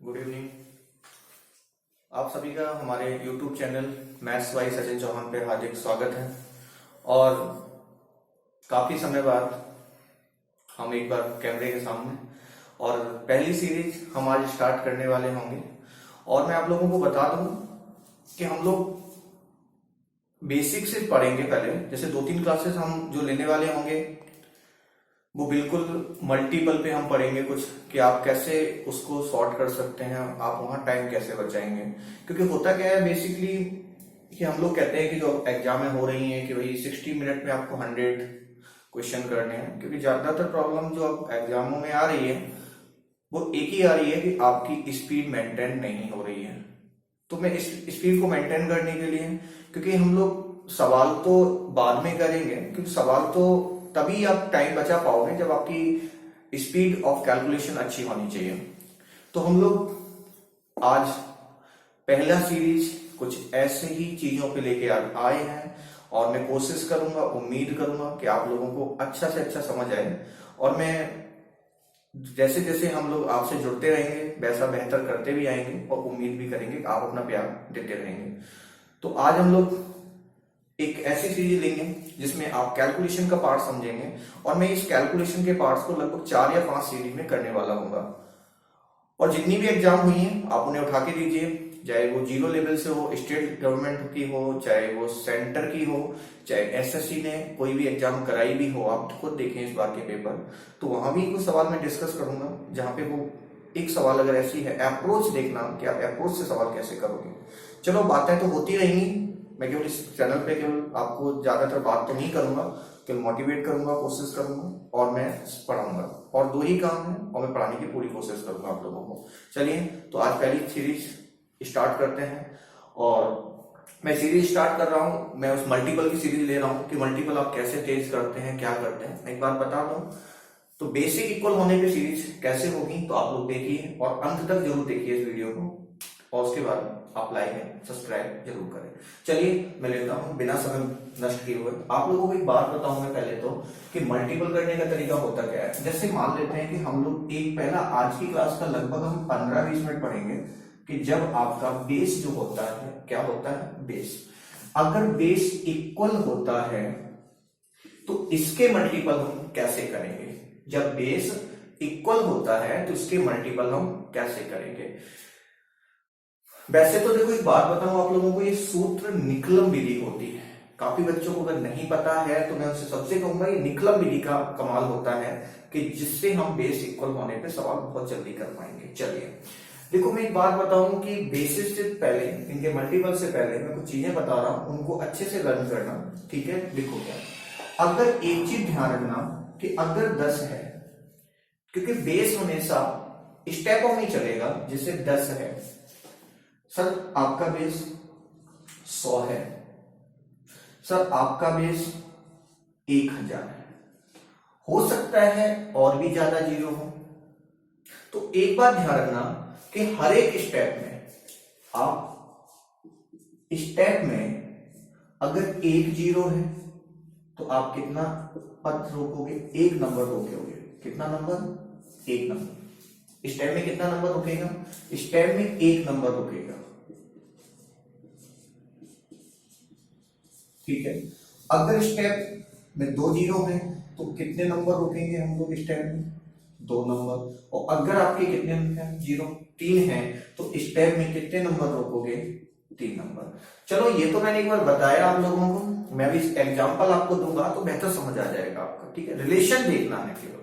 Good evening. आप सभी का हमारे YouTube channel maths by Sachin Chauhan पे हार्दिक स्वागत है। और काफी समय बाद हम एक बार कैमरे के सामने और पहली सीरीज हम आज स्टार्ट करने वाले होंगे। और मैं आप लोगों को बता दूं कि हम लोग बेसिक से पढ़ेंगे। पहले जैसे 2-3 क्लासेस हम जो लेने वाले होंगे वो बिल्कुल मल्टीपल पे हम पढ़ेंगे कुछ कि आप कैसे उसको सॉर्ट कर सकते हैं, आप वहां टाइम कैसे बचाएंगे। क्योंकि होता क्या है बेसिकली कि हम लोग कहते हैं कि जो एग्जामें हो रही हैं कि भाई 60 मिनट में आपको 100 क्वेश्चन करने हैं। क्योंकि ज्यादातर प्रॉब्लम जो अब एग्जामों में आ रही है वो एक ही आ रही है कि आपकी स्पीड मेंटेन नहीं हो रही है। तो मैं इस स्पीड को मेंटेन करने के लिए, क्योंकि हम लोग सवाल तो बाद में करेंगे, क्योंकि सवाल तो तभी आप टाइम बचा पाओगे जब आपकी स्पीड ऑफ कैलकुलेशन अच्छी होनी चाहिए। तो हम लोग आज पहला सीरीज कुछ ऐसे ही चीजों पे लेके आए हैं और मैं कोशिश करूंगा, उम्मीद करूंगा कि आप लोगों को अच्छा से अच्छा समझ आए। और मैं जैसे जैसे हम लोग आपसे जुड़ते रहेंगे वैसा बेहतर करते भी आएंगे और उम्मीद भी करेंगे कि आप अपना प्यार देते रहेंगे। तो आज हम लोग एक ऐसी सीरीज लेंगे जिसमें आप कैलकुलेशन का पार्ट समझेंगे। और मैं इस कैलकुलेशन के पार्ट्स को लगभग 4 या 5 सीरीज में करने वाला हूँ। और जितनी भी एग्जाम हुई हैं आप उन्हें उठा के दीजिए, चाहे वो 0 लेवल से हो, स्टेट गवर्नमेंट की हो, चाहे वो सेंटर की हो, चाहे एसएससी ने कोई भी एग्जाम कराई भी हो। आप खुद देखें इस बार के पेपर, तो वहां भी कुछ सवाल मैं डिस्कस करूंगा जहां पे वो एक सवाल अगर ऐसी है, अप्रोच देखना कि आप अप्रोच से सवाल कैसे करोगे। चलो बातें तो होती रहेंगी, मैं केवल इस चैनल पे केवल आपको ज्यादातर बात तो नहीं करूंगा, केवल मोटिवेट करूंगा, कोशिश करूंगा और मैं पढ़ाऊंगा। और 2 ही काम है और मैं पढ़ाने की पूरी कोशिश करूंगा आप लोगों को। चलिए तो आज पहली सीरीज स्टार्ट करते हैं। और मैं सीरीज स्टार्ट कर रहा हूं, मैं उस मल्टीपल की सीरीज ले रहा हूं कि मल्टीपल आप कैसे तेज करते हैं, क्या करते हैं। एक बार बता दूं तो बेसिक इक्वल होने पे सीरीज कैसे होगी तो आप लोग देखिए और अंत तक जरूर देखिए इस वीडियो को। और उसके बाद आप लाइक एंड सब्सक्राइब जरूर करें। चलिए मैं लेता हूं बिना समय नष्ट किए हुए। आप लोगों को एक बात बताऊंगा पहले तो कि मल्टीपल करने का तरीका होता क्या है। जैसे मान लेते हैं कि हम लोग एक पहला आज की क्लास का लगभग हम 15-20 मिनट पढ़ेंगे कि जब आपका बेस जो होता है, क्या होता है बेस, अगर बेस इक्वल होता है तो इसके मल्टीपल हम कैसे करेंगे। जब बेस इक्वल होता है तो इसके मल्टीपल हम कैसे करेंगे। वैसे तो देखो एक बात बताऊं आप लोगों को, ये सूत्र निकलम विधि होती है। काफी बच्चों को अगर नहीं पता है तो मैं उनसे सबसे कहूंगा ये निकलम विधि का कमाल होता है कि जिससे हम बेस इक्वल होने पे सवाल बहुत जल्दी कर पाएंगे। चलिए देखो मैं एक बात बताऊं कि बेसिस से पहले, इनके मल्टीपल से पहले मैं कुछ चीजें बता रहा हूं, उनको अच्छे से लर्न करना, ठीक है। देखो क्या, अगर एक चीज ध्यान रखना कि अगर 10 है, क्योंकि बेस हमेशा स्टेपों में चलेगा, जैसे 10 है, सर आपका बेस 100 है, सर आपका बेस 1000 है, हो सकता है और भी ज्यादा जीरो हो। तो एक बात ध्यान रखना कि हर एक स्टेप में आप स्टेप में अगर 1 जीरो है तो आप कितना पद रोकोगे, 1 नंबर रोकोगे। कितना नंबर, 1 नंबर। स्टेप में कितना नंबर रुकेगा, स्टेप में 1 नंबर रुकेगा, ठीक है। अगर स्टेप में 2 जीरो है तो कितने नंबर रुकेंगे हम लोग स्टेप में, 2 नंबर। और अगर आपके कितने हैं जीरो, 3 है तो स्टेप में कितने नंबर रोकोगे, 3 नंबर। चलो ये तो मैंने एक बार बताया आप लोगों को, मैं भी एग्जांपल आपको दूंगा तो बेहतर समझ आ जाएगा आपका, ठीक है। रिलेशन देखना है केवल।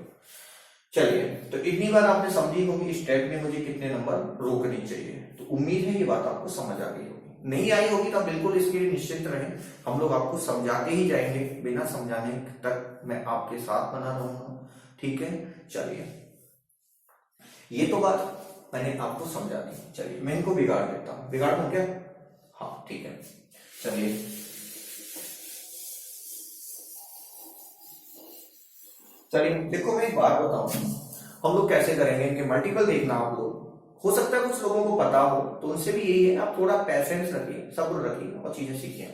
चलिए तो इतनी बार आपने समझी होगी स्टेप में मुझे कितने नंबर रोकने चाहिए। तो उम्मीद है ये बात आपको समझ आ गई होगी। नहीं आई होगी तो बिल्कुल इसके लिए निश्चिंत रहें, हम लोग आपको समझाते ही जाएंगे, बिना समझाने तक मैं आपके साथ बना रहूंगा, ठीक है। चलिए ये तो बात मैंने आपको समझा दी। चलिए मैं इनको बिगाड़ देता हूं, बिगाड़ दूं क्या, हाँ ठीक है। चलिए चलिए देखो मैं एक बात बताऊं, हम लोग कैसे करेंगे इनके मल्टीपल देखना। आप लोग हो सकता है कुछ लोगों को पता हो तो उनसे भी यही है, आप थोड़ा पैशेंस रखिए, सब्र रखिए और चीजें सीखिए।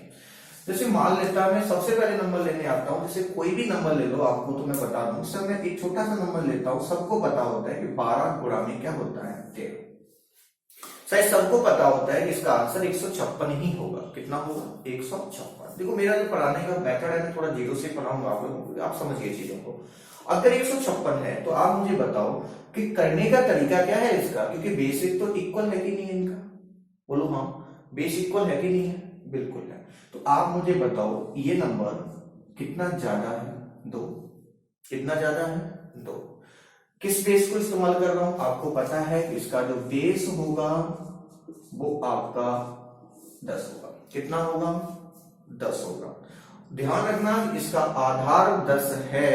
जैसे मान लेता मैं सबसे पहले नंबर लेने आता हूं, जैसे कोई भी नंबर ले लो आपको तो मैं बता दूं। सर मैं एक छोटा सा नंबर लेता हूं, सबको पता होता है कि 12 गुणा में क्या होता है 13, शायद सबको पता होता है कि इसका आंसर 156 ही होगा। कितना होगा? 156। देखो मेरा जो पढ़ाने का मेथड है मैं थोड़ा जीरो से पढ़ाऊंगा आप लोगों को, आप समझिए चीजों को। अगर 156 है तो आप मुझे बताओ कि करने का तरीका क्या है इसका, क्योंकि बेसिक तो इक्वल है कि नहीं है इनका? बोलो हाँ, बेस इक्वल है कि नहीं है? बिल्कुल है। तो आप मुझे बताओ ये नंबर कितना ज्यादा है? 2। कितना ज्यादा है? 2। किस बेस को इस्तेमाल कर रहा हूं? आपको पता है कि इसका जो बेस होगा वो आपका 10 होगा। कितना होगा? 10 होगा। ध्यान रखना इसका आधार 10 है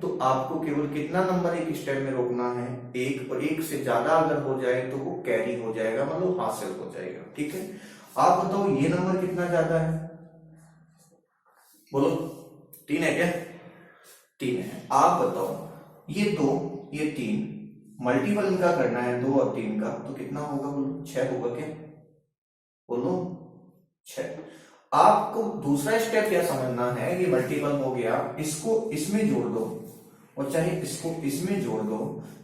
तो आपको केवल कितना नंबर एक स्टेप में रोकना है? 1, और 1 से ज्यादा अगर हो जाए तो वो कैरी हो जाएगा, मतलब हासिल हो जाएगा। ठीक है, आप बताओ ये नंबर कितना ज्यादा है? बोलो 3 है क्या? 3 है। आप बताओ ये 2 ये 3 मल्टीपल इनका करना है 2 और 3 का, तो कितना होगा? बोलो 6 होगा क्या? बोलो 6। आपको दूसरा स्टेप क्या समझना है कि मल्टीपल हो गया, इसको इसमें जोड़ दो और चाहे इसको इसमें जोड़ दो,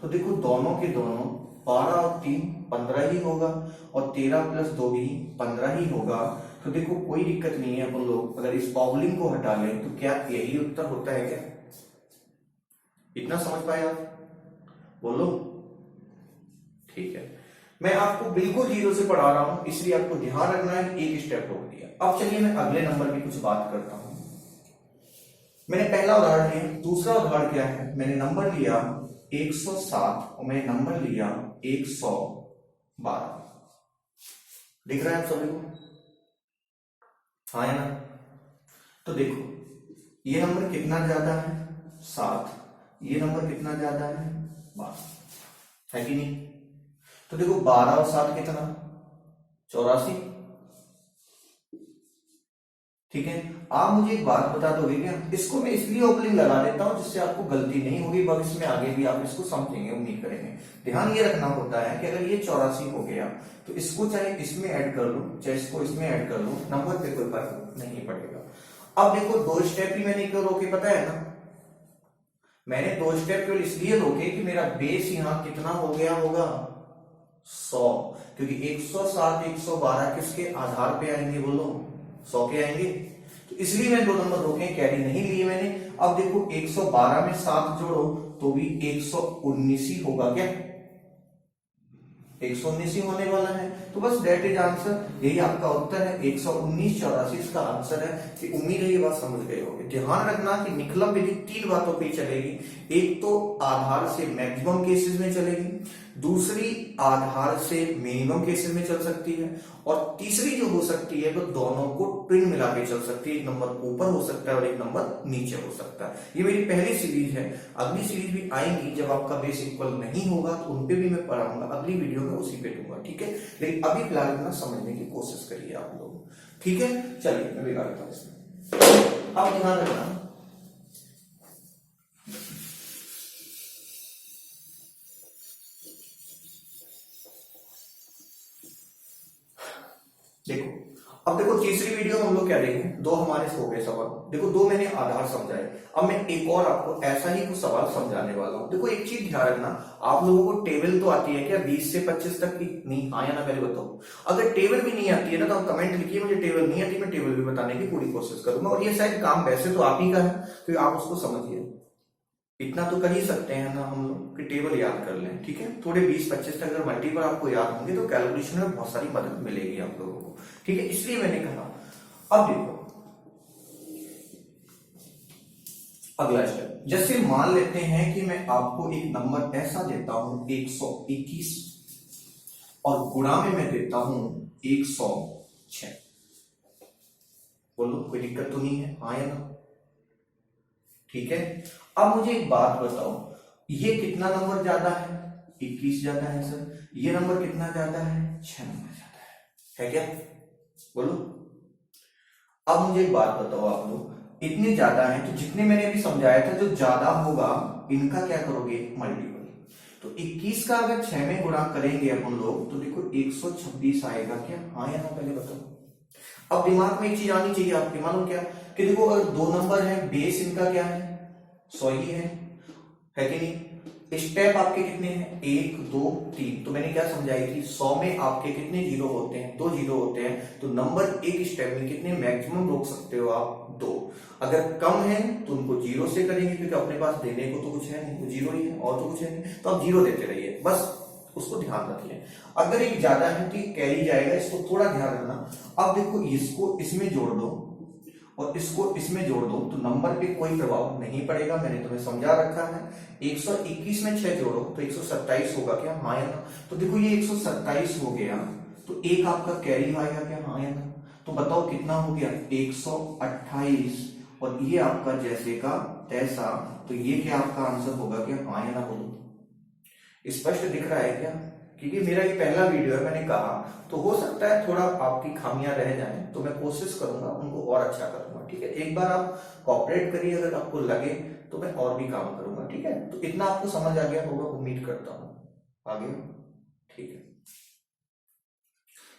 तो देखो दोनों के दोनों 12 और 3 15 ही होगा, और 13 प्लस 2 भी 15 ही होगा। तो देखो कोई दिक्कत नहीं है, अपन लोग अगर इस पॉवलिंग को हटा लें तो क्या यही उत्तर होता है क्या? इतना समझ पाए आप? बोलो ठीक है। मैं आपको बिल्कुल जीरो से पढ़ा रहा हूं, इसलिए आपको ध्यान रखना है कि एक स्टेप रोक दिया। अब चलिए मैं अगले नंबर की कुछ बात करता हूं। मैंने पहला उदाहरण लिया, दूसरा उदाहरण क्या है? मैंने नंबर लिया 107 और मैंने नंबर लिया 112। दिख रहा है आप सभी को? हाँ है ना? तो देखो ये नंबर कितना ज्यादा है? 7। ये नंबर कितना ज्यादा है? 12 है कि नहीं? तो देखो 12 और 7 कितना? 84। ठीक है, आप मुझे एक बात बता दोगे क्या? इसको मैं इसलिए ओपनिंग लगा देता हूं जिससे आपको गलती नहीं होगी, भविष्य में आगे भी आप इसको समझेंगे, उम्मीद करेंगे। ध्यान ये रखना होता है कि अगर ये 84 हो गया तो इसको चाहे इसमें ऐड कर लो चाहे इसको इसमें ऐड कर लो, नंबर पे कोई फर्क नहीं पड़ेगा। अब देखो 2 स्टेप ही मैंने क्यों रोके पता है ना? मैंने 2 स्टेप केवल इसलिए रोके कि मेरा बेस यहां कितना हो गया होगा? 100, क्योंकि 107 112 किसके आधार पे आएंगे? बोलो 100 के आएंगे। तो इसलिए मैं 2 नंबर रोके, कैरी नहीं लिए मैंने। अब देखो 112 में 7 जोड़ो तो भी 119 ही होगा क्या? 119 ही होने वाला है। तो बस डेट इज आंसर, यही आपका उत्तर है 119 84 इसका आंसर है। कि उम्मीद है ये बात समझ गए होंगे। ध्यान रखना कि निकलम विधि 3 बातों पे चलेगी। एक तो आधार से मैक्सिमम केसेस में चलेगी, दूसरी आधार से मिनिमम केसेस में चल सकती है, और तीसरी जो हो सकती है वो दोनों को ट्विन मिला के चल सकती है। एक नंबर ऊपर हो सकता है और एक नंबर नीचे हो सकता है। ये मेरी पहली सीरीज है। अगली सीरीज भी आएंगी जब आपका बेस इक्वल नहीं होगा तो उनपे भी मैं पढ़ाऊंगा, अगली वीडियो में उसी पे दूंगा। ठीक है, लेकिन अभी फिलहाल इतना समझने की कोशिश करिए आप लोग। ठीक है, चलिए मैं बिगाड़ता हूं इसमें। अब ध्यान रखना, देखो अब देखो तीसरी वीडियो में हम लोग क्या देखें? 2 हमारे हो गए सवाल। देखो 2 मैंने आधार समझाए, अब मैं एक और आपको ऐसा ही कुछ सवाल समझाने वाला हूं। देखो एक चीज ध्यान रखना, आप लोगों को टेबल तो आती है क्या 20 से 25 तक की? नहीं, हाँ या ना पहले बताओ। अगर टेबल भी नहीं आती है ना तो आप कमेंट लिखिए मुझे टेबल नहीं आती, मैं टेबल भी बताने की पूरी कोशिश करूंगा। और ये शायद काम वैसे तो आप ही का है, तो आप उसको समझिए। इतना तो कर ही सकते हैं ना हम लोग कि टेबल याद कर लें। ठीक है, थोड़े 20-25 तक अगर मल्टीपल आपको याद होंगे तो कैलकुलेशन में बहुत सारी मदद मिलेगी आप लोगों को। ठीक है, इसलिए मैंने कहा। अब देखो अगला स्टेप, जैसे मान लेते हैं कि मैं आपको एक नंबर ऐसा देता हूं 121 और गुणा में मैं देता हूं 106। बोलो कोई दिक्कत तो नहीं है? हाँ या ना? ठीक है, अब मुझे एक बात बताओ, ये कितना नंबर ज्यादा है? 21 ज्यादा है सर। ये नंबर कितना ज्यादा है? 6 नंबर ज्यादा है क्या? बोलो। अब मुझे एक बात बताओ आप लोग, इतने ज्यादा है तो जितने मैंने अभी समझाया था जो ज्यादा होगा इनका क्या करोगे? मल्टीपल। तो 21 का अगर 6 में गुणा करेंगे अपन लोग तो देखो 126 आएगा क्या? हाँ या ना पहले बताओ। अब दिमाग में एक चीज आनी चाहिए आपके, मालूम क्या कि देखो अगर 2 नंबर है बेस इनका क्या है? 100 ही है कि नहीं? स्टेप आपके कितने हैं, 1 2 3। तो मैंने क्या समझाई थी, 100 में आपके कितने जीरो होते हैं, 2 जीरो होते हैं। तो नंबर एक स्टेप में कितने मैक्सिमम रोक सकते हो आप, 2। अगर कम है तो उनको जीरो से करेंगे, क्योंकि अपने पास देने को तो कुछ है नहीं, वो जीरो ही है और तो कुछ है नहीं, तो आप जीरो देते रहिए, बस उसको ध्यान रखिए। अगर एक ज्यादा है तो कैरी जाएगा, इसको थोड़ा ध्यान रखना। अब देखो इसको इसमें जोड़ दो और इसको इसमें जोड़ दो तो नंबर पे कोई प्रभाव नहीं पड़ेगा, मैंने तुम्हें समझा रखा है। 121 में 6 जोड़ो तो 127 होगा क्या, हाँ या ना। तो देखो ये 127 हो गया, तो एक आपका कैरी आएगा क्या, हाँ या ना। तो बताओ कितना हो गया, 128, और ये आपका जैसे का तैसा। तो ये क्या आपका आंसर होगा क्या, हाँ या ना बोलो। स्पष्ट दिख रहा है क्या, क्योंकि मेरा ये पहला वीडियो है, मैंने कहा तो हो सकता है थोड़ा आपकी खामियां रह जाएं, तो मैं कोशिश करूंगा उनको और अच्छा करूंगा, ठीक है। एक बार आप कोऑपरेट करिए, अगर आपको लगे तो मैं और भी काम करूंगा, ठीक है। तो इतना आपको समझ आ गया होगा, उम्मीद करता हूं आगे, ठीक है।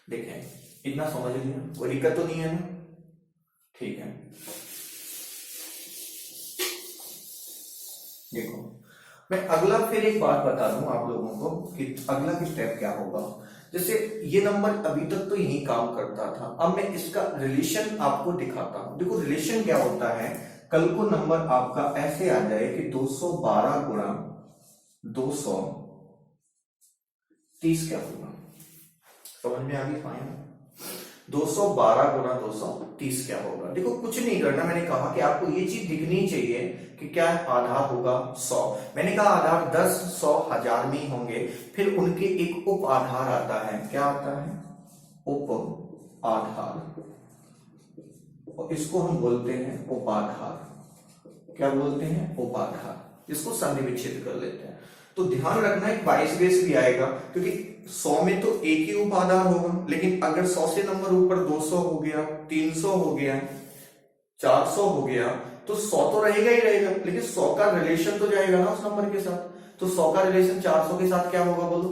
देखें इतना समझ लिया, कोई दिक्कत तो नहीं है ना, ठीक है। देखो मैं अगला फिर एक बात बता दूं आप लोगों को कि अगला स्टेप क्या होगा। जैसे ये नंबर अभी तक तो यही काम करता था, अब मैं इसका रिलेशन आपको दिखाता हूं। देखो रिलेशन क्या होता है, कल को नंबर आपका ऐसे आ जाए कि 212 गुणा 230 क्या होगा, समझ में आ गई पाए, 212 गुणा 230 क्या होगा। देखो कुछ नहीं करना, मैंने कहा कि आपको ये चीज दिखनी चाहिए कि क्या आधार होगा 100। मैंने कहा आधार 10 100 1000 में ही होंगे, फिर उनके एक उप आधार आता है, क्या आता है, उप आधार, और इसको हम बोलते हैं उपाधार। क्या बोलते हैं, उपाधार। इसको संधि विच्छेद कर लेते हैं। तो ध्यान रखना एक 22 बेस भी आएगा, क्योंकि 100 में तो एक ही उपाधार होगा, लेकिन अगर 100 से नंबर ऊपर 200 हो गया, 300 हो गया, 400 हो गया, तो 100 तो रहेगा ही रहेगा, लेकिन 100 का रिलेशन तो जाएगा ना उस नंबर के साथ। तो 100 का रिलेशन 400 के साथ क्या होगा बोलो,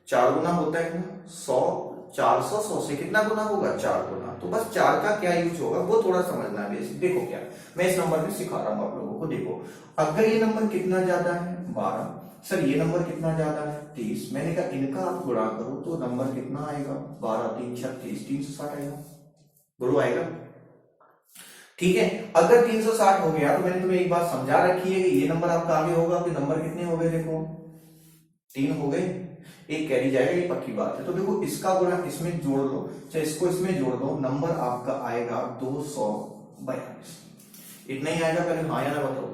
4 गुना होता है ना 100, 400 100 से कितना गुना होगा, 4 गुना। तो बस 4 का क्या यूज होगा वो थोड़ा समझना है बेसिक। देखो क्या मैं इस नंबर में सिखा रहा हूं आप लोगों को। देखो अगर ये नंबर कितना ज्यादा है 12, सर ये नंबर कितना ज्यादा है 30, मैंने कहा इनका आप गुणा करो तो नंबर कितना आएगा, 12 3 36, 360 आएगा, बोलो आएगा, ठीक है। अगर 360 हो गया तो मैंने तुम्हें एक बात समझा रखी है कि ये नंबर आपका आगे होगा, फिर नंबर कितने हो गए, देखो 3 हो गए, एक कैरी जाएगा, ये पक्की बात है। तो देखो इसका गुणा इसमें जोड़ लो, चाहे इसको इसमें जोड़ दो, नंबर आपका आएगा 242। इतना ही आएगा, पहले हाँ या ना बताओ।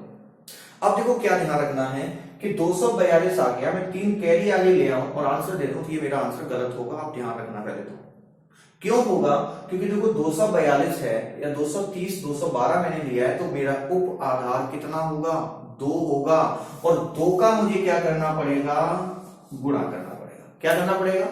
अब देखो क्या ध्यान रखना है कि 242 आ गया, मैं 3 कैरी आगे ले आऊं और आंसर दे दूं, ये मेरा आंसर गलत होगा, आप ध्यान रखना पहले तो। क्यों होगा, क्योंकि देखो 242 है या 230 212 मैंने लिया है, तो मेरा उप आधार कितना होगा, 2 होगा, और 2 का मुझे क्या करना पड़ेगा, गुणा करना पड़ेगा। क्या करना पड़ेगा,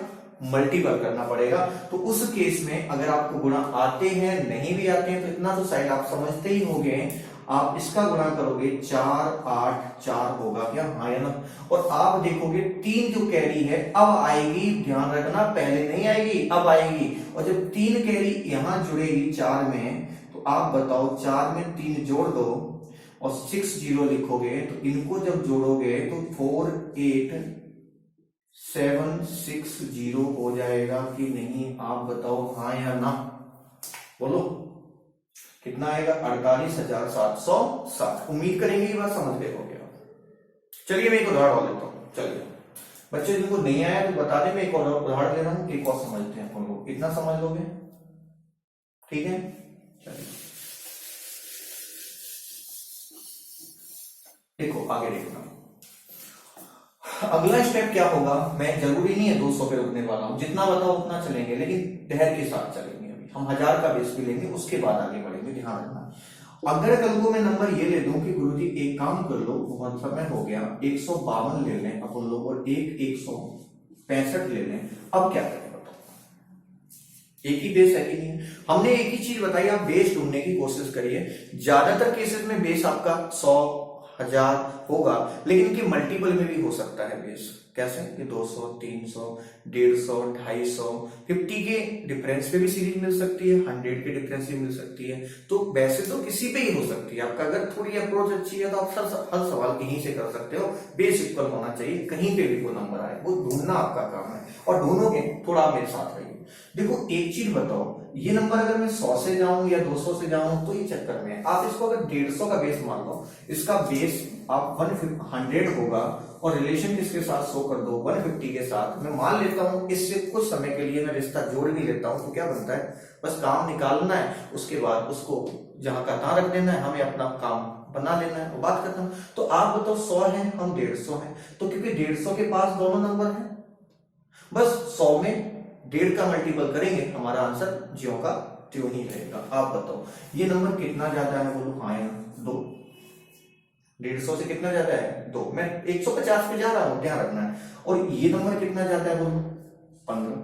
मल्टीपल करना पड़ेगा। तो उस केस में अगर आपको गुणा आते हैं, नहीं भी आते हैं, तो इतना तो साइड आप समझते ही होंगे, आप इसका गुणा करोगे 4 8 4 होगा क्या, हाँ या ना। और आप देखोगे 3 जो कैरी है अब आएगी, ध्यान रखना पहले नहीं आएगी, अब आएगी। और जब 3 कैरी यहां जुड़ेगी 4 में, तो आप बताओ 4 में 3 जोड़ दो और 6 0 लिखोगे, तो इनको जब जोड़ोगे तो 4 8 7 6 0 हो जाएगा कि नहीं, आप बताओ हाँ या ना, बोलो कितना आएगा, 48,760। उम्मीद करेंगे ये बात समझ गए होंगे आप। चलिए मैं एक उदाहरण और लेता हूं, चलिए बच्चे जिनको नहीं आया तो बता दें, मैं एक और उदाहरण ले रहा हूं, एक और समझते हैं हम लोग, इतना समझ लोगे, ठीक है। चलिए देखो आगे देखना, अगला स्टेप क्या होगा, मैं जरूरी नहीं है 200 पे रुकने वाला हूं, जितना बताओ उतना चलेंगे, लेकिन धैर्य के साथ चलेंगे। हम 1000 का बेस भी लेंगे, उसके बाद आगे बढ़ेंगे, ध्यान रखना। अगर कल को मैं नंबर ये ले दूं कि गुरुजी एक काम कर लो, बहुत समय हो गया, 152 ले लें अपन लोग और 165 ले लें, अब क्या करें बताओ, एक ही बेस है कि नहीं। हमने एक ही चीज बताई, आप बेस ढूंढने की कोशिश करिए। ज्यादातर केसेस में बेस आपका 100 1000 होगा, लेकिन इनके मल्टीपल में भी हो सकता है बेस, कैसे कि 200, 300, 150, 250, 50 के डिफरेंस पे भी सीरीज मिल सकती है, 100 के डिफरेंस भी मिल सकती है। तो वैसे तो किसी पे ही हो सकती है आपका, अगर थोड़ी अप्रोच अच्छी है तो आप हर सवाल कहीं से कर सकते हो, बेस इक्वल होना चाहिए, कहीं पे भी कोई नंबर आए वो ढूंढना आपका काम है, और ढूंढोगे थोड़ा आप मेरे साथ रहिए। देखो एक चीज बताओ, ये नंबर अगर मैं 100 से जाऊं या 200 से जाऊं तो ये चक्कर में आप इसको अगर 150 का बेस मान लो, इसका बेस आप 100 होगा, और रिलेशन किसके साथ शो कर दो 150 के साथ। मैं मान लेता हूं इससे कुछ समय के लिए मैं रिश्ता जोड़ भी लेता हूं, तो क्या बनता है, बस काम निकालना है, उसके बाद उसको जहां का तहां रख देना है, हमें अपना काम बना लेना है, बात खत्म। तो आप बताओ 100 है, हम 150 है, तो क्योंकि 150 के पास दोनों नंबर है, बस 100 में 1.5 का मल्टीपल करेंगे, हमारा आंसर ज्यों का त्यों ही रहेगा। आप बताओ ये नंबर कितना ज्यादा है, बोलो हाँ या 2। 150 से कितना ज्यादा है, 2। मैं 150 पे जा रहा हूं, ध्यान रखना है। और ये नंबर कितना ज्यादा है, बोलो 15।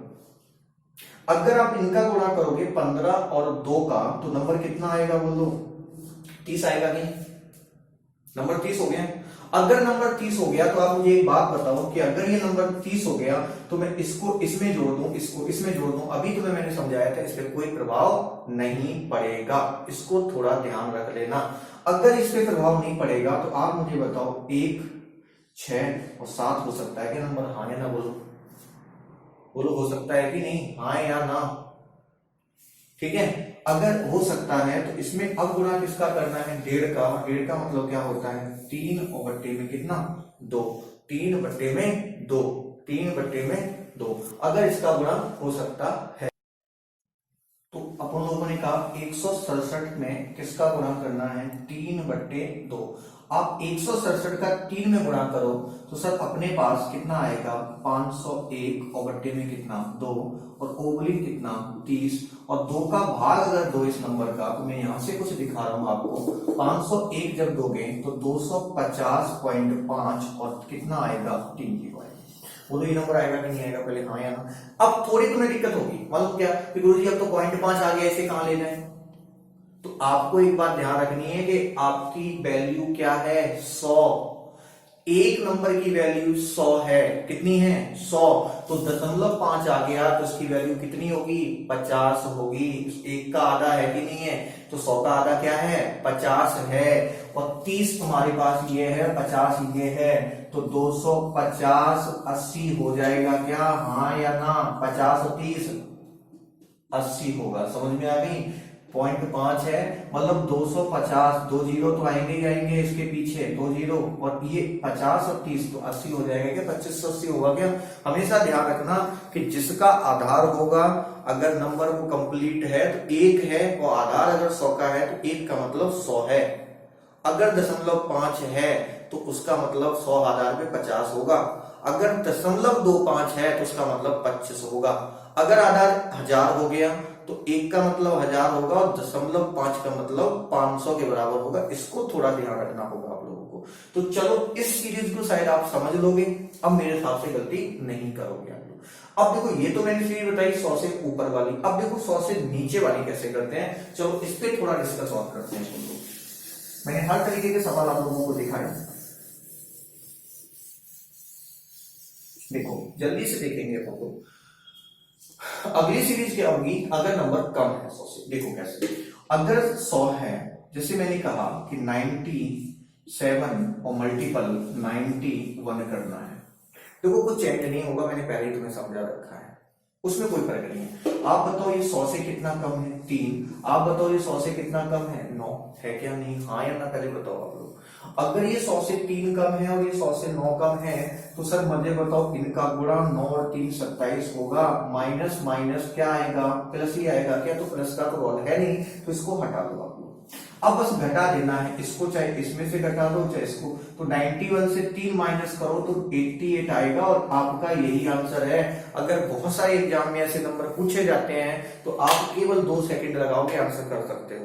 अगर आप इनका गुणा करोगे 15 और 2 का, तो नंबर कितना आएगा, बोलो 30 आएगा। नहीं, नंबर 30 हो गया। अगर नंबर 30 हो गया तो आप मुझे एक बात बताओ कि अगर ये नंबर 30 हो गया तो मैं इसको इसमें जोड़ दूं, इसको इसमें जोड़ दूं, अभी तुम्हें मैंने समझाया था, इस पर कोई प्रभाव नहीं पड़ेगा, इसको थोड़ा ध्यान रख लेना। अगर इस पे प्रभाव नहीं पड़ेगा तो आप मुझे बताओ 1, 6 और 7 हो सकता है क्या नंबर, हाँ या ना, बोलो बोलो, हो सकता है कि नहीं, हाँ या ना। ठीक है, अगर हो सकता है तो इसमें अब गुणा किसका करना है, 1.5 का। 1.5 का मतलब क्या होता है, 3 और बट्टे में कितना, 2। 3 बट्टे में 2, 3 बट्टे में 2, अगर इसका गुणा हो सकता है। तो अपन लोगों ने कहा 167 में किसका गुणा करना है, 3 बट्टे 2। आप 167 का 3 में गुणा करो तो सर अपने पास कितना आएगा, 501 और बट्टे में कितना, 2, और ओब्लिक कितना, 30, और 2 का भाग अगर 2 इस नंबर का, तो मैं यहां से कुछ दिखा रहा हूं आपको, 501 जब दोगे तो 250.5 और कितना आएगा, 3 की पॉइंट। वो तो ये नंबर आएगा कि नहीं आएगा, पहले हाँ या ना। अब थोड़ी तुम्हें दिक्कत होगी, मतलब क्या कि गुरुजी अब तो 0.5 आ गया, इसे कहां लेना है। तो आपको एक बात ध्यान रखनी है कि आपकी वैल्यू क्या है, 100। एक नंबर की वैल्यू 100 है, कितनी है, 100। तो 0.5 आ गया तो इसकी वैल्यू कितनी होगी, 50 होगी। एक का आधा है कि नहीं है, तो 100 का आधा क्या है, 50 है। और 30 तुम्हारे पास ये है, 50 ये है, तो 250 80 हो जाएगा क्या, हाँ या ना। 50 और 30 80 होगा, समझ में आ गई। 0.5 है, मतलब 250, 2 जीरो तो आएंगे ही आएंगे, इसके पीछे 2 जीरो, और ये 50 और 30 तो 80 हो जाएगा क्या, 2580 होगा क्या। हमेशा ध्यान रखना कि जिसका आधार होगा, अगर नंबर वो कंप्लीट है तो 1 है, और आधार अगर 100 का है तो 1 का मतलब 100 है। अगर 0.5 है तो उसका मतलब 100 आधार पे 50 होगा। अगर 0.25 है तो उसका मतलब 25 होगा। अगर आधार 1000 हो गया तो 1 का मतलब 1000 होगा, और 0.5 का मतलब 500 के बराबर होगा। इसको थोड़ा ध्यान रखना होगा आप लोगों को। तो चलो इस सीरीज को शायद आप समझ लोगे, अब मेरे हिसाब से गलती नहीं करोगे आप लोग। अब देखो ये तो मैंने सीरीज बताई 100 से ऊपर वाली, अब देखो 100 से नीचे वाली कैसे करते हैं, चलो इस पे थोड़ा डिस्कस और करते हैं तुम लोग। मैंने हर तरीके के सवाल आप लोगों को दिखाए, देखो जल्दी से देखेंगे अपन लोग। अगली सीरीज क्या होगी, अगर नंबर कम है 100 से, देखो कैसे। अगर 100 है, जैसे मैंने कहा कि 97 और मल्टीपल 91 करना है, देखो कुछ चेंज नहीं होगा, मैंने पहले ही तुम्हें समझा रखा है, उसमें कोई फर्क नहीं है। आप बताओ ये 100 से कितना कम है, 3। आप बताओ ये 100 से कितना कम है, 9 है क्या, नहीं, हाँ या ना, पहले बताओ आप लोग। अगर ये 100 से 3 कम है और ये 100 से 9 कम है, तो सर मुझे बताओ इनका गुणा 9 और 3 27 होगा, माइनस माइनस क्या आएगा, प्लस ही आएगा क्या, तो प्लस का तो रोल है नहीं, तो इसको हटा दो आप लोग। अब बस घटा देना है इसको, चाहे इसमें से घटा दो चाहे इसको, तो 91 से 3 माइनस करो तो 88 आएगा, और आपका यही आंसर है। अगर बहुत सारे एग्जाम में ऐसे नंबर पूछे जाते हैं तो आप केवल 2 सेकंड लगाओ के आंसर कर सकते हो।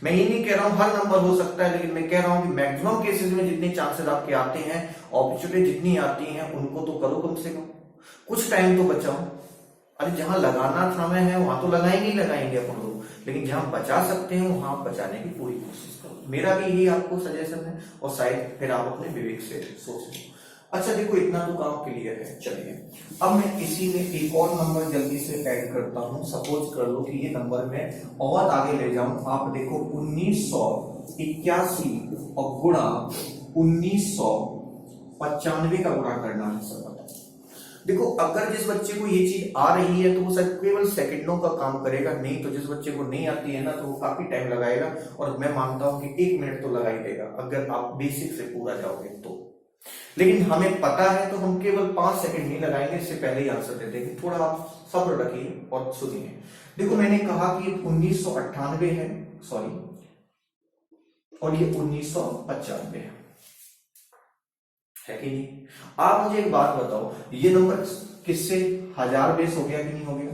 मैं ये नहीं कह रहा हूं हर नंबर हो सकता है, लेकिन मैं कह रहा हूं कि मैक्सिमम केसेस में जितने चांसेस आपके आते हैं, अपॉर्चुनिटी जितनी आती हैं, उनको तो करो कम से कम, कुछ टाइम तो बचाओ। अरे जहां लगाना समय है वहां तो लगाएंगे ही लगाएंगे अपन लोग, लेकिन जहां बचा सकते हैं वहां बचाने की पूरी कोशिश करो। मेरा भी यही आपको सजेशन है, और शायद फिर आप अपने विवेक से सोचें। अच्छा देखो इतना तो काम क्लियर है। चलिए अब मैं इसी में एक और नंबर जल्दी से ऐड करता हूं। सपोज कर लो कि ये नंबर मैं और आगे ले जाऊं। आप देखो 1981 और गुणा 1995 का गुणा करना है सर। देखो अगर जिस बच्चे को ये चीज आ रही है तो वो सर केवल सेकंडों का काम करेगा, नहीं तो जिस बच्चे को नहीं आती है ना तो वो काफी टाइम लगाएगा, और मैं मानता हूं कि 1 मिनट तो लगा ही देगा अगर आप बेसिक से पूरा जाओगे तो। लेकिन हमें पता है तो हम केवल 5 सेकंड नहीं लगाएंगे, इससे पहले ही आंसर दे देंगे। थोड़ा आप सब्र रखिए और सुनिए। देखो मैंने कहा कि 1998 है, सॉरी, और ये 1995 है कि नहीं। आप मुझे एक बात बताओ, ये नंबर किससे 1000 बेस हो गया कि नहीं हो गया?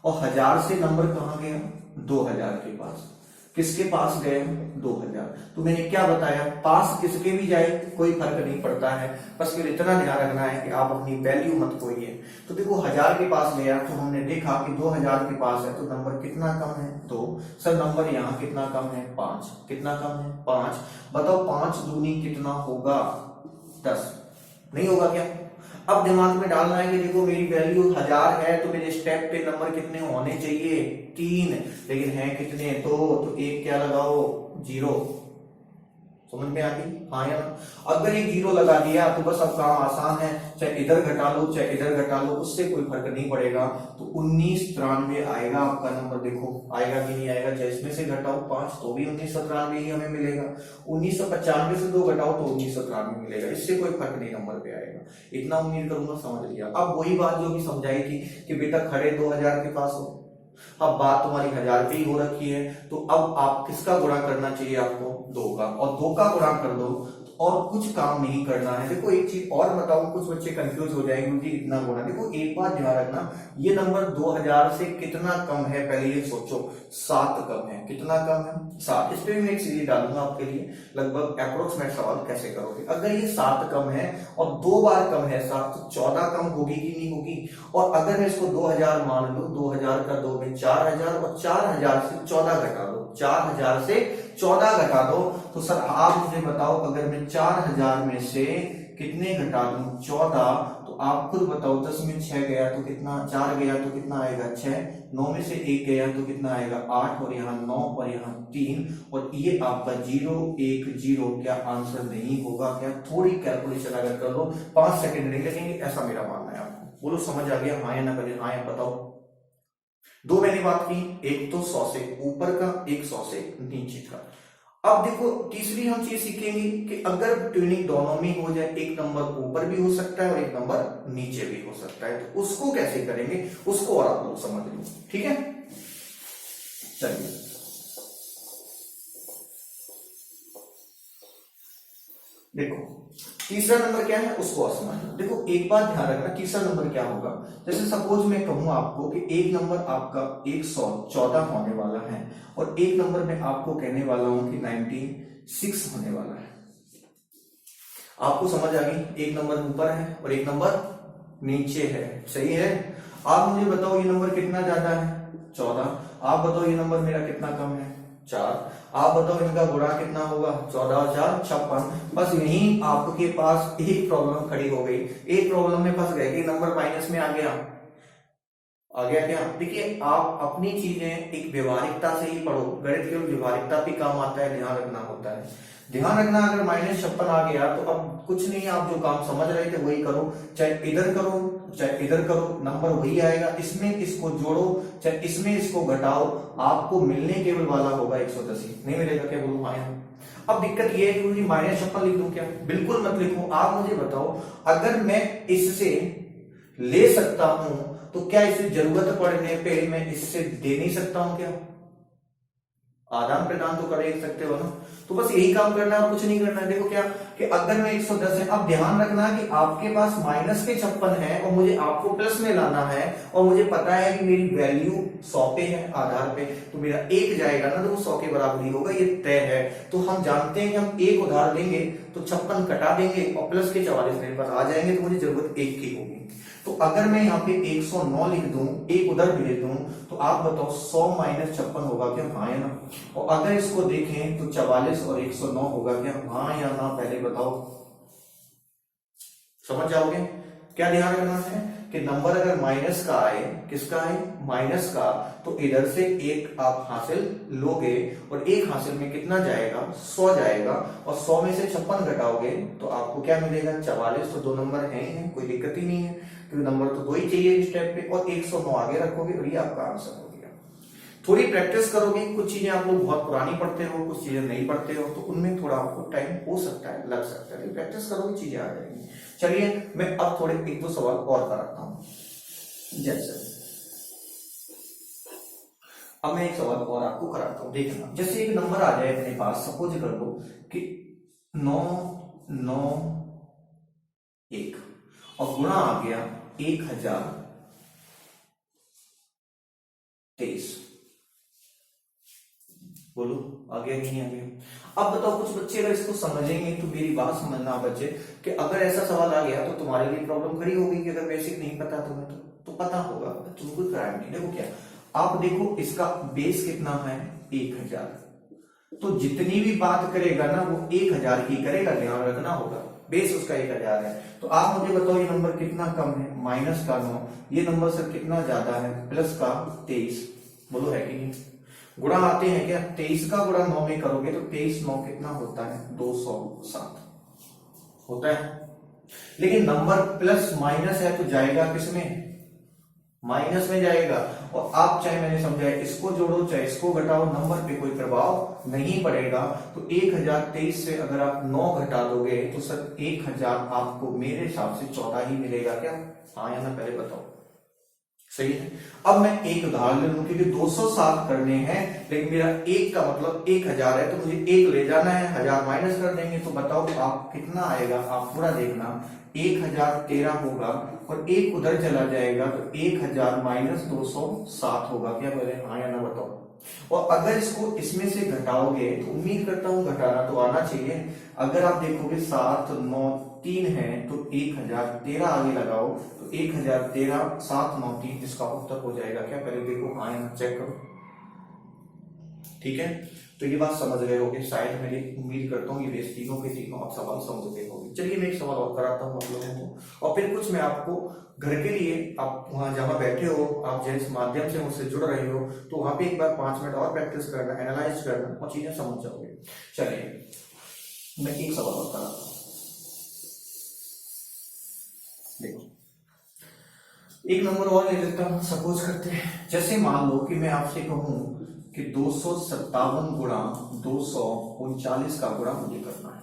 और 1000 से नंबर कहां गया? 2000 के पास। किसके पास गए? 2000। तो मैंने क्या बताया, पास किसके भी जाए कोई फर्क नहीं पड़ता है, बस फिर इतना ध्यान रखना है कि आप अपनी वैल्यू मत खोइए। तो देखो 1000 के पास गया तो हमने देखा कि 2000 के पास है तो नंबर कितना कम है? 2। सर नंबर यहाँ कितना कम है? 5। कितना कम है? 5। बताओ 5 दूनी कितना होगा? 10। नहीं होगा क्या? अब दिमाग में डालना है कि देखो मेरी वैल्यू 1000 है तो मेरे स्टेप पे नंबर कितने होने चाहिए? 3। लेकिन है कितने? 2। तो एक क्या लगाओ? 0। समझ में आ गई? हाँ या ना? अगर एक 0 लगा दिया तो बस अब काम आसान है, चाहे इधर घटा लो चाहे इधर घटा लो, उससे कोई फर्क नहीं पड़ेगा। तो 1993 आएगा आपका नंबर। देखो आएगा कि नहीं आएगा? चाहे इसमें से घटाओ 5 तो भी 1993 ही हमें मिलेगा, 1995 से 2 घटाओ तो 1993 मिलेगा, इससे कोई फर्क नहीं नंबर पे आएगा। इतना उम्मीद करूंगा समझ लिया। अब वही बात जो भी समझाई थी कि बेटा खड़े 2000 के पास हो, अब बात तुम्हारी 1000 पे ही हो रखी है, तो अब आप किसका गुणा करना चाहिए आपको? 2 का, और 2 का गुणा कर दो और कुछ काम नहीं करना है। देखो एक चीज और बताऊं, कुछ बच्चे कंफ्यूज हो जाएंगे कि इतना गुणा। देखो एक बात ध्यान रखना, ये नंबर 2000 से कितना कम है पहले ये सोचो। 7 कम है। कितना कम है? 7। इस पे भी मैं एक सीरीज डालूंगा आपके लिए, लगभग अप्रोक्सीमेट सवाल कैसे करोगे। अगर ये 7 कम है और 2 बार कम है 7, तो 14 कम होगी कि नहीं होगी? और अगर मैं इसको 2000 मान लो, 2000 का 2 में 4000, और 4000 से 14 घटा दो, 4000 से 14 घटा दो, तो सर आप मुझे बताओ अगर मैं 4000 में से कितने घटा दूं? 14। तो आप खुद बताओ, 10 में 6 गया तो कितना? 4 गया तो कितना आएगा? 6। 9 में से 1 गया तो कितना आएगा? 8, और यहाँ 9 और यहाँ 3, और ये आपका 0 1 0। क्या आंसर नहीं होगा क्या? थोड़ी कैलकुलेशन अगर कर लो 5 सेकंड नहीं लगेंगे, ऐसा मेरा मानना है। आपको बोलो समझ आ गया? हाँ या ना करें? हाँ या बताओ। 2 मैंने बात की, एक तो 100 से ऊपर का, एक 100 से नीचे का। अब देखो तीसरी हम चीज सीखेंगे कि अगर ट्यूनिंग दोनों में हो जाए, एक नंबर ऊपर भी हो सकता है और एक नंबर नीचे भी हो सकता है, तो उसको कैसे करेंगे उसको और आप लोग समझ लो। ठीक है, चलिए देखो तीसरा नंबर क्या है उसको और समझ लो। देखो एक बात ध्यान रखना, तीसरा नंबर क्या होगा। जैसे सपोज मैं कहूं आपको कि एक नंबर आपका 114 होने वाला है, और एक नंबर मैं आपको कहने वाला हूं कि 96 होने वाला है। आपको समझ आ गई? एक नंबर ऊपर है और एक नंबर नीचे है, सही है। आप मुझे बताओ ये नंबर कितना ज्यादा है? 14। आप बताओ ये नंबर मेरा कितना कम है? 4। आप बताओ इनका गुणा कितना होगा? 14 और 4 56। बस यही आपके पास एक प्रॉब्लम खड़ी हो गई, एक प्रॉब्लम में फंस गए कि नंबर माइनस में आ गया क्या? देखिए आप अपनी चीजें एक व्यवहारिकता से ही पढ़ो, गणित केवल व्यवहारिकता पे काम आता है, ध्यान रखना होता है। ध्यान रखना अगर -56 आ गया तो अब कुछ नहीं, आप जो काम समझ रहे थे वही करो, चाहे इधर करो चाहे इधर करो, नंबर वही आएगा। इसमें इसको जोड़ो चाहे इसमें इसको घटाओ, आपको मिलने केवल वाला होगा 110 ही, नहीं मिलेगा क्या? बोलो हाँ। अब दिक्कत ये है कि मुझे -56 लिख दूं क्या? बिल्कुल मत लिखो। आप मुझे बताओ अगर मैं इससे ले सकता हूं तो क्या इसे जरूरत पड़ने पे मैं इससे दे नहीं सकता हूं क्या? आदान प्रदान तो कर ही सकते हो ना। तो बस यही काम करना है, कुछ नहीं करना है। देखो क्या कि अगर मैं 110 है, अब ध्यान रखना कि आपके पास माइनस के 56 है और मुझे आपको प्लस में लाना है, और मुझे पता है कि मेरी वैल्यू 100 पे है आधार पे, तो मेरा 1 जाएगा ना तो वो 100 के बराबर ही होगा, ये तय है। तो हम जानते हैं कि हम 1 उधार देंगे तो 56 कटा देंगे और प्लस के 44 मेरे पास आ जाएंगे, तो मुझे जरूरत 1 की होगी। तो अगर मैं यहाँ पे 109 लिख दूं, 1 उधर भी लिख दूं, तो आप बताओ 100 - 56 होगा क्या? हाँ या ना? और अगर इसको देखें तो 44 और 109 होगा क्या? हाँ या ना? पहले बताओ। समझ जाओगे। क्या ध्यान रखना है कि नंबर अगर माइनस का आए, किसका आए, माइनस का, तो इधर से एक आप हासिल लोगे और एक हासिल में कितना जाएगा, 100 जाएगा, और 100 में से 56 घटाओगे तो आपको क्या मिलेगा, 44। तो 2 नंबर है ही है, कोई दिक्कत ही नहीं है, क्योंकि नंबर तो 2 ही चाहिए इस स्टेप पे, और 109 आगे रखोगे और ये आपका आंसर हो गया। थोड़ी प्रैक्टिस करोगे, कुछ चीजें आप लोग बहुत पुरानी पढ़ते हो, कुछ चीजें नहीं पढ़ते हो, तो उनमें थोड़ा आपको टाइम हो सकता है, लग सकता है, प्रैक्टिस करोगे चीजें आ जाएंगी। चलिए मैं अब थोड़े 1-2 सवाल और कराता हूं। जैसे अब मैं एक सवाल और आपको कराता हूं, देखना। जैसे एक नंबर आ जाए अपने पास, सपोज कर लो कि 991 और गुणा आ गया 1023। बोलो आ गया कि नहीं आ गया। अब बताओ, कुछ बच्चे अगर इसको समझेंगे तो मेरी बात समझना बच्चे, कि अगर ऐसा सवाल आ गया तो तुम्हारे लिए प्रॉब्लम खड़ी होगी कि अगर बेसिक नहीं पता तुम्हें तो पता होगा, तुमको कराया नहीं। देखो क्या, आप देखो इसका बेस कितना है, 1000, तो जितनी भी बात करेगा ना वो 1000 ही करेगा, ध्यान रखना होगा, बेस उसका 1000 है। तो आप मुझे बताओ ये नंबर कितना कम है, माइनस का 9, ये नंबर सर कितना ज्यादा है, प्लस का 23। बोलो है कि नहीं। गुणा आते हैं क्या, 23 का गुणा 9 में करोगे तो 23 9 कितना होता है, 207 होता है। लेकिन नंबर प्लस माइनस है तो जाएगा किसमें, माइनस में जाएगा। और आप चाहे मैंने समझाया इसको जोड़ो चाहे इसको घटाओ, नंबर पे कोई प्रभाव नहीं पड़ेगा। तो 1023 से अगर आप 9 घटा दोगे तो सर 1000 आपको मेरे हिसाब से 14 ही मिलेगा क्या, हाँ या ना, पहले बताओ। सही है। अब मैं एक उदाहरण ले लूं, क्योंकि 207 करने हैं लेकिन मेरा एक का मतलब 1000 है, तो मुझे एक ले जाना है, 1000 माइनस कर देंगे तो बताओ आप कितना आएगा, आप पूरा देखना, 1013 होगा और एक उधर चला जाएगा तो 1000 माइनस 207 होगा क्या, पहले हाँ या ना बताओ। और अगर इसको इसमें से घटाओगे तो उम्मीद करता हूं घटाना तो आना चाहिए। अगर आप देखोगे 7 9 3 है तो 1013 आगे लगाओ तो 1013 7 9 3 इसका उत्तर हो जाएगा क्या, पहले देखो हाँ या ना चेक करो। ठीक है, तो ये बात समझ गए होगे शायद, मेरी उम्मीद करता हूँ ये तीनों के तीनों आप सवाल समझ गए होंगे। चलिए मैं एक सवाल और कराता हूँ आप लोगों को, और फिर कुछ मैं आपको घर के लिए, आप वहां जहां बैठे हो, आप जिस माध्यम से मुझसे जुड़ रहे हो, तो वहां पे एक बार 5 मिनट और प्रैक्टिस करना, एनालाइज करना और चीजें समझ जाओगे। चलिए मैं एक सवाल और कराता हूँ। देखो एक नंबर और ले लेता हूं, सपोज करते हैं, जैसे मान लो कि मैं आपसे कहूं कि 257 गुणा 239 का गुणा मुझे करना है।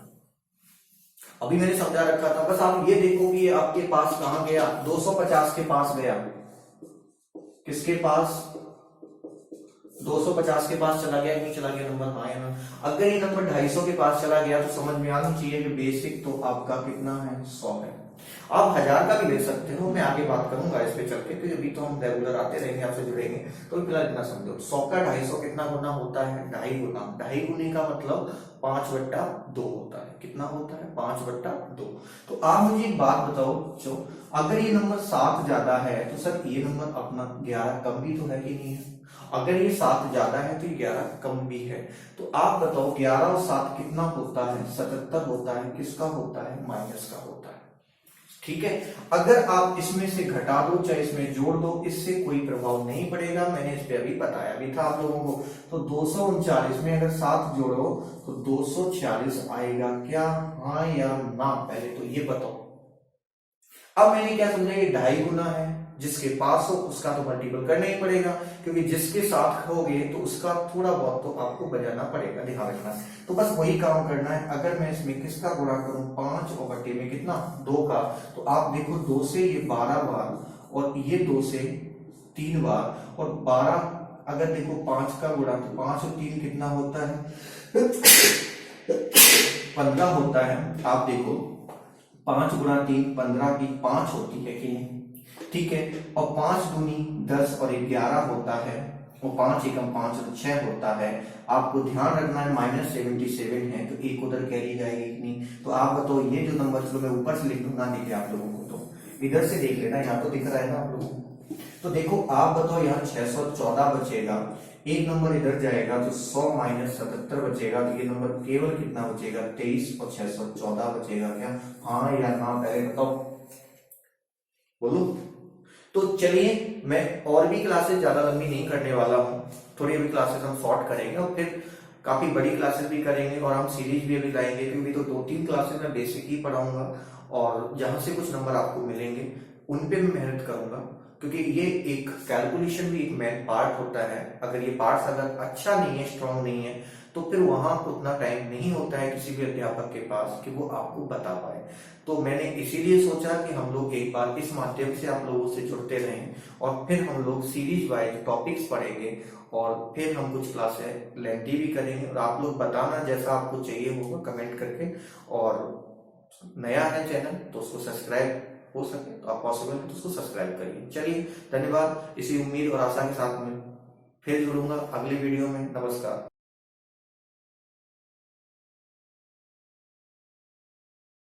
अभी मैंने समझा रखा था, बस आप ये देखो कि आपके पास कहां गया, 250 के पास गया, किसके पास, 250 के पास चला गया, नहीं चला गया नंबर, हाँ या ना। अगर ये नंबर 250 के पास चला गया तो समझ में आना चाहिए कि बेसिक तो आपका कितना है, 100 है। आप 1000 का भी ले सकते हो, मैं आगे बात करूंगा इस पे चल के, क्योंकि अभी तो हम रेगुलर आते रहेंगे, आपसे जुड़ेंगे, तो फिलहाल इतना समझो। 100 का 250 कितना गुना होता है, 2.5 गुना। 2.5 गुने का मतलब 5/2 होता है, कितना होता है, 5/2। तो आप मुझे एक बात बताओ, जो अगर ये नंबर 7 ज्यादा है तो सर ये नंबर अपना 11 कम भी तो है कि नहीं है। अगर ये 7 ज्यादा है तो ये 11 कम भी है। तो आप बताओ 11 और 7 कितना होता है, 77 होता है, किसका होता है, माइनस का होता है। ठीक है, अगर आप इसमें से घटा दो चाहे इसमें जोड़ दो, इससे कोई प्रभाव नहीं पड़ेगा, मैंने इस पे अभी बताया भी था आप लोगों को। तो 239 में अगर 7 जोड़ो तो 246 आएगा क्या, हाँ या ना, पहले तो ये बताओ। अब मैंने क्या समझा, ये 2.5 गुना है, जिसके पास हो उसका तो मल्टीपल करना ही पड़ेगा, क्योंकि जिसके साथ होगे तो उसका थोड़ा बहुत तो आपको बजाना पड़ेगा, ध्यान रखना। तो बस वही काम करना है। अगर मैं इसमें किसका गुणा करूं, 5 और बटे में कितना, 2 का, तो आप देखो 2 से ये 12 बार और ये 2 से 3 बार, और 12 अगर देखो 5 का गुणा तो 5 और 3 कितना होता है 15 होता है। आप देखो 5 गुणा 3 15 की 5 होती है कि नहीं, ठीक है। और 5 दूनी 10 और 11 होता है, और 5 एकम 5 तो 6 होता है। आपको ध्यान रखना है -77 है तो एक उधर कैरी जाएगी कि नहीं। तो आप बताओ ये जो नंबर, चलो मैं ऊपर से लिख दूंगा, दिखे आप लोगों को, तो इधर से देख लेना, यहाँ तो दिख रहा है ना आप लोगों को। तो देखो आप बताओ यहाँ 614 बचेगा, एक नंबर इधर जाएगा तो 100 - 77 बचेगा, तो ये नंबर केवल कितना बचेगा, 23 और 614 बचेगा क्या, हाँ या ना, पहले बताओ। बोलूं? तो चलिए, मैं और भी क्लासेस ज्यादा लंबी नहीं करने वाला हूँ। थोड़ी अभी क्लासेस हम शॉर्ट करेंगे और फिर काफी बड़ी क्लासेस भी करेंगे और हम सीरीज भी अभी लाएंगे, क्योंकि तो 2-3 क्लासेस मैं बेसिक ही पढ़ाऊंगा और जहां से कुछ नंबर आपको मिलेंगे उन पे मैं मेहनत करूंगा, क्योंकि ये एक कैलकुलेशन भी एक मेन पार्ट होता है। अगर ये पार्ट्स अगर अच्छा नहीं है, स्ट्रांग नहीं है, तो फिर वहां उतना टाइम नहीं होता है किसी भी अध्यापक के पास कि वो आपको बता पाए। तो मैंने इसीलिए सोचा कि हम लोग एक बार इस माध्यम से आप लोगों से जुड़ते रहें और फिर हम लोग सीरीज वाइज टॉपिक्स पढ़ेंगे और फिर हम कुछ क्लासेस लेंथी भी करेंगे। और आप लोग बताना जैसा आपको चाहिए होगा कमेंट करके। और नया है चैनल तो उसको सब्सक्राइब हो सके तो आप पॉसिबल है तो उसको सब्सक्राइब करिए। चलिए, धन्यवाद। इसी उम्मीद और आशा के साथ में फिर जुड़ूंगा अगली वीडियो में। नमस्कार।